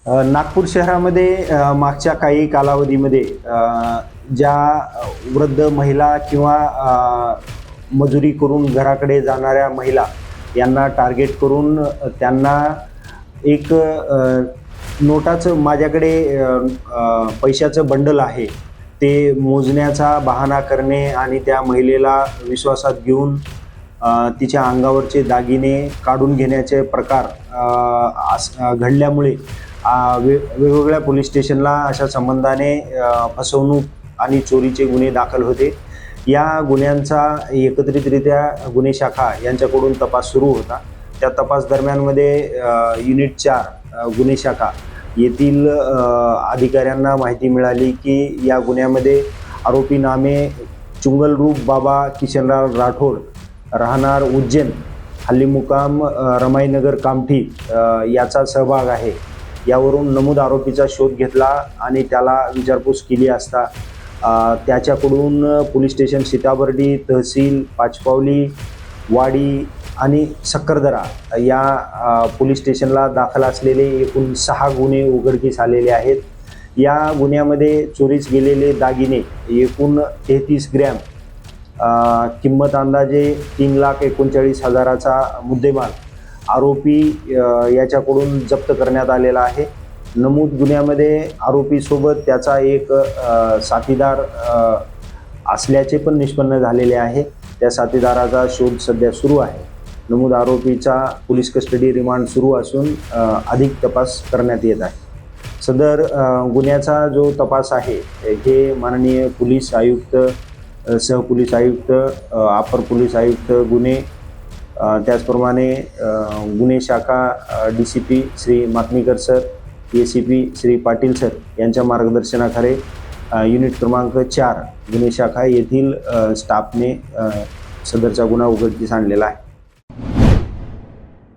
नागपूर शहरामध्ये मागच्या काही कालावधीमध्ये ज्या वृद्ध महिला किंवा मजुरी करून घराकडे जाणाऱ्या महिला यांना टार्गेट करून त्यांना एक नोटाचं माझ्याकडे पैशाचं बंडल आहे ते मोजण्याचा बहाणा करणे आणि त्या महिलेला विश्वासात घेऊन तिच्या अंगावरचे दागिने काढून घेण्याचे प्रकार घडल्यामुळे वेगवेगळ्या पोलीस स्टेशनला अशा संबंधाने फसवणूक आणि चोरीचे गुन्हे दाखल होते. या गुन्ह्यांचा एकत्रितरित्या गुन्हे शाखा यांच्याकडून तपास सुरू होता. त्या तपास दरम्यानमध्ये युनिट 4 गुन्हे शाखा येथील अधिकाऱ्यांना माहिती मिळाली की या गुन्ह्यामध्ये आरोपी नामे चुंगलरूप बाबा किशनराव राठोड, राहणार उज्जैन, हल्ली मुकाम रमाईनगर कामठी याचा सहभाग आहे. यावरून नमूद आरोपीचा शोध घेतला आणि त्याला विचारपूस केली असता त्याच्याकडून पोलीस स्टेशन सीताबर्डी, तहसील पाचपावली, वाडी आणि सक्करदरा या पोलीस स्टेशनला दाखल असलेले एकूण 6 गुन्हे उघडकीस आलेले आहेत. या गुन्ह्यामध्ये चोरीस गेलेले दागिने एकूण 33 ग्रॅम, किंमत अंदाजे 3,39,000चा मुद्देमाल आरोपी याच्याकडून जप्त करण्यात आलेला आहे. नमूद गुन्ह्यामध्ये आरोपीसोबत त्याचा एक साथीदार असल्याचे पण निष्पन्न झालेले आहे. त्या साथीदाराचा शोध सध्या सुरू आहे. नमूद आरोपीचा पोलीस कस्टडी रिमांड सुरू असून अधिक तपास करण्यात येत आहे. सदर गुन्ह्याचा जो तपास आहे हे माननीय पोलीस आयुक्त, सहपोलीस आयुक्त, अपर पोलीस आयुक्त गुन्हे, त्याचप्रमाणे गुन्हे शाखा DCP Shri Matmikar sir, ACP Shri Patil sir यांच्या मार्गदर्शनाखाली युनिट क्रमांक 4 गुन्हे शाखा येथील स्टाफने सदरचा गुन्हा उघडकीस आणलेला आहे.